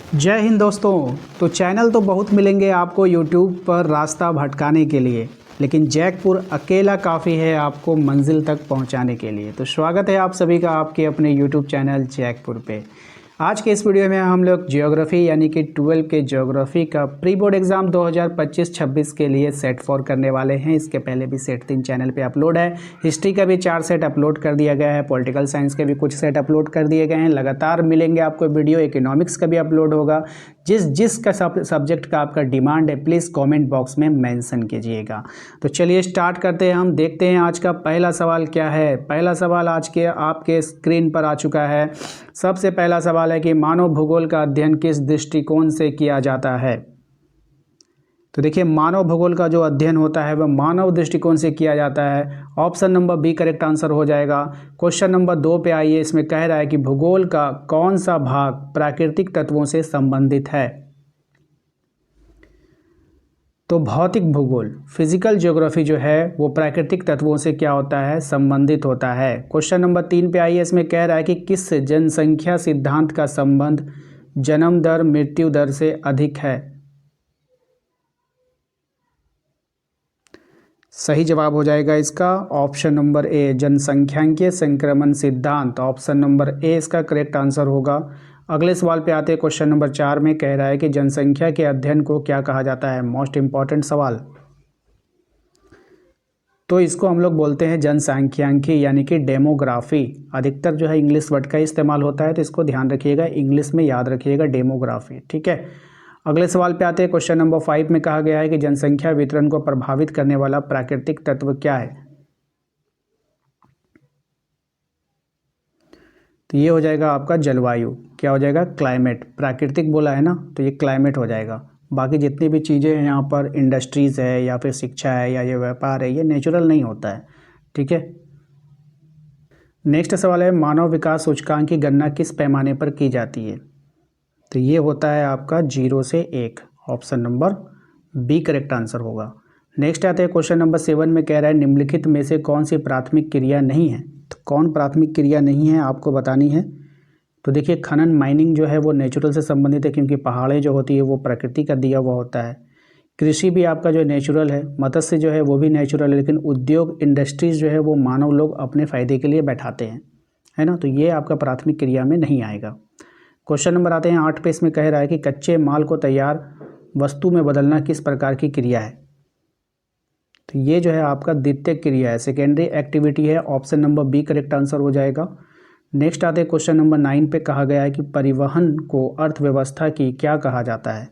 जय हिंद दोस्तों। तो चैनल तो बहुत मिलेंगे आपको यूट्यूब पर रास्ता भटकाने के लिए, लेकिन जैकपुर अकेला काफ़ी है आपको मंजिल तक पहुंचाने के लिए। तो स्वागत है आप सभी का आपके अपने यूट्यूब चैनल जैकपुर पे। आज के इस वीडियो में हम लोग ज्योग्राफी यानी कि 12 के ज्योग्राफी का प्री बोर्ड एग्ज़ाम 2025-26 के लिए सेट 4 करने वाले हैं। इसके पहले भी सेट 3 चैनल पे अपलोड है। हिस्ट्री का भी 4 सेट अपलोड कर दिया गया है। पॉलिटिकल साइंस के भी कुछ सेट अपलोड कर दिए गए हैं। लगातार मिलेंगे आपको वीडियो। इकोनॉमिक्स का भी अपलोड होगा। जिस का सब्जेक्ट का आपका डिमांड है प्लीज़ कमेंट बॉक्स में मेंशन कीजिएगा। तो चलिए स्टार्ट करते हैं। हम देखते हैं आज का पहला सवाल क्या है। पहला सवाल आज के आपके स्क्रीन पर आ चुका है। सबसे पहला सवाल है कि मानव भूगोल का अध्ययन किस दृष्टिकोण से किया जाता है। तो देखिए, मानव भूगोल का जो अध्ययन होता है वह मानव दृष्टिकोण से किया जाता है। Option number B correct answer हो जाएगा। क्वेश्चन नंबर 2 पे आइए। इसमें कह रहा है कि भूगोल का कौन सा भाग प्राकृतिक तत्वों से संबंधित है। तो भौतिक भूगोल फिजिकल ज्योग्राफी जो है वो प्राकृतिक तत्वों से क्या होता है, संबंधित होता है। क्वेश्चन नंबर 3 पे आइए। इसमें कह रहा है कि किस जनसंख्या सिद्धांत का संबंध जन्म दर मृत्यु दर से अधिक है। सही जवाब हो जाएगा इसका ऑप्शन नंबर ए, जनसंख्यांकीय संक्रमण सिद्धांत। ऑप्शन नंबर ए इसका करेक्ट आंसर होगा। अगले सवाल पे आते हैं। क्वेश्चन नंबर 4 में कह रहा है कि जनसंख्या के अध्ययन को क्या कहा जाता है। मोस्ट इंपॉर्टेंट सवाल। तो इसको हम लोग बोलते हैं जनसांख्यिकी यानी कि डेमोग्राफी। अधिकतर जो है इंग्लिश वर्ड का इस्तेमाल होता है, तो इसको ध्यान रखिएगा, इंग्लिश में याद रखिएगा डेमोग्राफी। ठीक है। अगले सवाल पे आते हैं। क्वेश्चन नंबर 5 में कहा गया है कि जनसंख्या वितरण को प्रभावित करने वाला प्राकृतिक तत्व क्या है। तो ये हो जाएगा आपका जलवायु। क्या हो जाएगा, क्लाइमेट। प्राकृतिक बोला है ना, तो ये क्लाइमेट हो जाएगा। बाकी जितनी भी चीज़ें हैं यहाँ पर, इंडस्ट्रीज़ है या फिर शिक्षा है या ये व्यापार है, ये नेचुरल नहीं होता है। ठीक है। नेक्स्ट सवाल है, मानव विकास सूचकांक की गणना किस पैमाने पर की जाती है। तो ये होता है आपका 0 से 1। Option number B correct answer होगा। नेक्स्ट आते हैं। क्वेश्चन नंबर 7 में कह रहा है निम्नलिखित में से कौन सी प्राथमिक क्रिया नहीं है। तो कौन प्राथमिक क्रिया नहीं है आपको बतानी है। तो देखिए, खनन माइनिंग जो है वो नेचुरल से संबंधित है, क्योंकि पहाड़ें जो होती है वो प्रकृति का दिया हुआ होता है। कृषि भी आपका जो नेचुरल है, मत्स्य जो है वो भी नेचुरल है, लेकिन उद्योग इंडस्ट्रीज जो है वो मानव लोग अपने फ़ायदे के लिए बैठाते हैं, है ना। तो ये आपका प्राथमिक क्रिया में नहीं आएगा। क्वेश्चन नंबर आते हैं 8 पे। इसमें कह रहा है कि कच्चे माल को तैयार वस्तु में बदलना किस प्रकार की क्रिया है। तो ये जो है आपका द्वितीयक क्रिया है, सेकेंडरी एक्टिविटी है। Option number B correct answer हो जाएगा। नेक्स्ट आते हैं। क्वेश्चन नंबर 9 पे कहा गया है कि परिवहन को अर्थव्यवस्था की क्या कहा जाता है।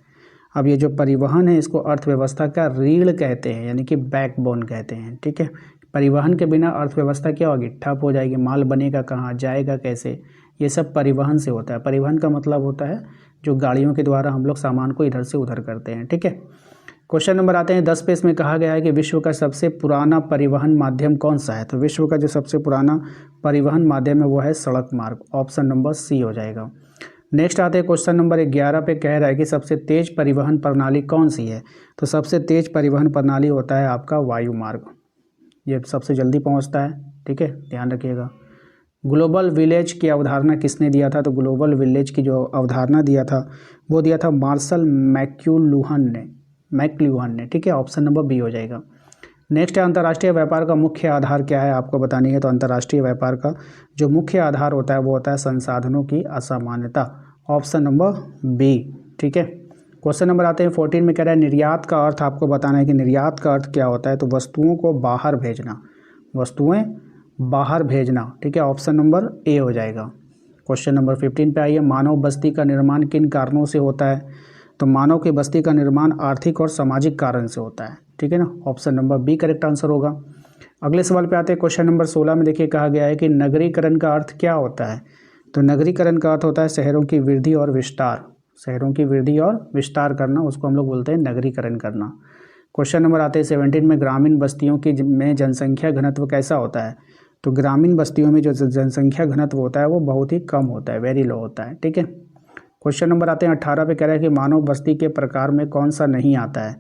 अब ये जो परिवहन है इसको अर्थव्यवस्था का रीढ़ कहते हैं, यानी कि बैकबोन कहते हैं। ठीक है। परिवहन के बिना अर्थव्यवस्था क्या होगी, ठप हो जाएगी। माल बनेगा कहाँ, जाएगा कैसे, ये सब परिवहन से होता है। परिवहन का मतलब होता है जो गाड़ियों के द्वारा हम लोग सामान को इधर से उधर करते हैं। ठीक है। क्वेश्चन नंबर आते हैं 10 पे। इसमें कहा गया है कि विश्व का सबसे पुराना परिवहन माध्यम कौन सा है। तो विश्व का जो सबसे पुराना परिवहन माध्यम है वो है सड़क मार्ग। ऑप्शन नंबर सी हो जाएगा। नेक्स्ट आते हैं। क्वेश्चन नंबर 11 पे कह रहा है कि सबसे तेज परिवहन प्रणाली कौन सी है। तो सबसे तेज परिवहन प्रणाली होता है आपका वायु मार्ग। ये सबसे जल्दी पहुंचता है। ठीक है, ध्यान रखिएगा। ग्लोबल विलेज की अवधारणा किसने दिया था। तो ग्लोबल विलेज की जो अवधारणा दिया था वो दिया था मार्शल मैक्लूहन ने। ठीक है, ऑप्शन नंबर बी हो जाएगा। नेक्स्ट है, अंतर्राष्ट्रीय व्यापार का मुख्य आधार क्या है आपको बतानी है। तो अंतर्राष्ट्रीय व्यापार का जो मुख्य आधार होता है वो होता है संसाधनों की असमानता। Option number B. ठीक है। क्वेश्चन नंबर आते हैं 14 में कह रहा है निर्यात का अर्थ आपको बताना है कि निर्यात का अर्थ क्या होता है। तो वस्तुओं को बाहर भेजना, वस्तुएं बाहर भेजना। ठीक है, ऑप्शन नंबर ए हो जाएगा। क्वेश्चन नंबर 15 पे आइए। मानव बस्ती का निर्माण किन कारणों से होता है। तो मानव की बस्ती का निर्माण आर्थिक और सामाजिक कारण से होता है। ठीक है ना, option number B correct answer होगा। अगले सवाल पे आते हैं। क्वेश्चन नंबर 16 में देखिए कहा गया है कि नगरीकरण का अर्थ क्या होता है। तो नगरीकरण का अर्थ होता है शहरों की वृद्धि और विस्तार। शहरों की वृद्धि और विस्तार करना, उसको हम लोग बोलते हैं नगरीकरण करना। क्वेश्चन नंबर आते हैं 17 में ग्रामीण बस्तियों की में जनसंख्या घनत्व कैसा होता है। तो ग्रामीण बस्तियों में जो जनसंख्या घनत्व होता है वो बहुत ही कम होता है, वेरी लो होता है। ठीक है। क्वेश्चन नंबर आते हैं 18 पे कह रहा है कि मानव बस्ती के प्रकार में कौन सा नहीं आता है।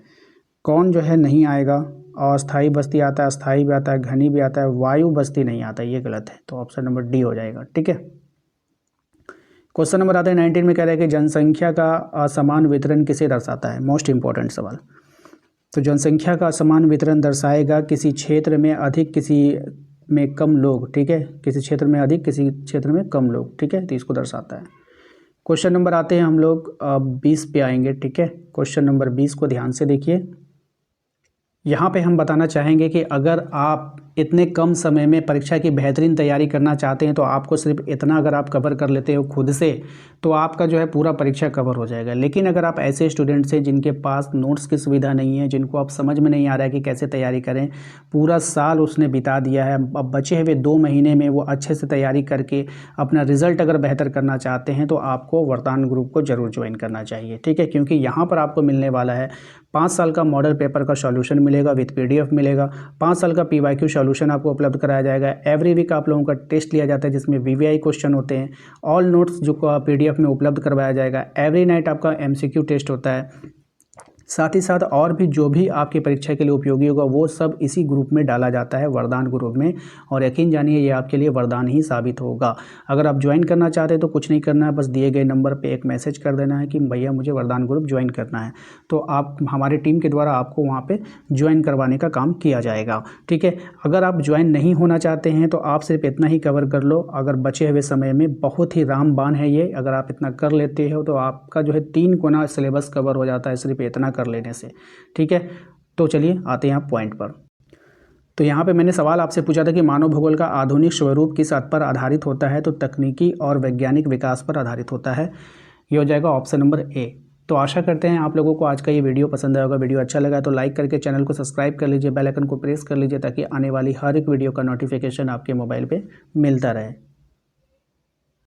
कौन जो है नहीं आएगा। अस्थाई बस्ती आता है, अस्थाई भी आता है, घनी भी आता है, वायु बस्ती नहीं आता है, ये गलत है। तो ऑप्शन नंबर डी हो जाएगा। ठीक है। क्वेश्चन नंबर आता है 19 में, कह रहा है कि जनसंख्या का असमान वितरण किसे दर्शाता है। मोस्ट इंपॉर्टेंट सवाल। तो जनसंख्या का असमान वितरण दर्शाएगा किसी क्षेत्र में अधिक किसी में कम लोग, ठीक है, किसी क्षेत्र में अधिक किसी क्षेत्र में कम लोग, ठीक है, तो इसको दर्शाता है। क्वेश्चन नंबर आते हैं हम लोग 20 पे आएंगे, ठीक है। क्वेश्चन नंबर 20 को ध्यान से देखिए। यहाँ पे हम बताना चाहेंगे कि अगर आप इतने कम समय में परीक्षा की बेहतरीन तैयारी करना चाहते हैं तो आपको सिर्फ इतना अगर आप कवर कर लेते हो खुद से तो आपका जो है पूरा परीक्षा कवर हो जाएगा। लेकिन अगर आप ऐसे स्टूडेंट्स हैं जिनके पास नोट्स की सुविधा नहीं है, जिनको आप समझ में नहीं आ रहा है कि कैसे तैयारी करें, पूरा साल उसने बिता दिया है, अब बचे हुए 2 महीने में वो अच्छे से तैयारी करके अपना रिजल्ट अगर बेहतर करना चाहते हैं तो आपको वरदान ग्रुप को जरूर ज्वाइन करना चाहिए, ठीक है। क्योंकि यहाँ पर आपको मिलने वाला है 5 साल का मॉडल पेपर का सॉल्यूशन मिलेगा, विथ PDF मिलेगा, 5 साल का PYQ सॉल्यूशन आपको उपलब्ध कराया जाएगा। एवरी वीक आप लोगों का टेस्ट लिया जाता है जिसमें VVI क्वेश्चन होते हैं, ऑल नोट्स जो PDF में उपलब्ध करवाया जाएगा। एवरी नाइट आपका MCQ टेस्ट होता है। साथ ही साथ और भी जो भी आपकी परीक्षा के लिए उपयोगी होगा वो सब इसी ग्रुप में डाला जाता है, वरदान ग्रुप में। और यकीन जानिए ये आपके लिए वरदान ही साबित होगा। अगर आप ज्वाइन करना चाहते हैं तो कुछ नहीं करना है, बस दिए गए नंबर पे एक मैसेज कर देना है कि भैया मुझे वरदान ग्रुप ज्वाइन करना है, तो आप हमारी टीम के द्वारा आपको वहाँ पर ज्वाइन करवाने का काम किया जाएगा, ठीक है। अगर आप ज्वाइन नहीं होना चाहते हैं तो आप सिर्फ इतना ही कवर कर लो। अगर बचे हुए समय में बहुत ही रामबाण है ये, अगर आप इतना कर लेते हो तो आपका जो है 3 गुना सिलेबस कवर हो जाता है सिर्फ इतना कर लेने से, ठीक है। तो चलिए आते हैं पॉइंट पर। तो यहाँ पे मैंने सवाल आपसे पूछा था कि मानव भूगोल का आधुनिक स्वरूप किस पर आधारित होता है, तो तकनीकी और वैज्ञानिक विकास पर आधारित होता है। ये हो जाएगा ऑप्शन नंबर ए। तो आशा करते हैं आप लोगों को आज का ये वीडियो पसंद आएगा। वीडियो अच्छा लगा तो लाइक करके चैनल को सब्सक्राइब कर लीजिए, बेल आइकन को प्रेस कर लीजिए ताकि आने वाली हर एक वीडियो का नोटिफिकेशन आपके मोबाइल पे मिलता रहे।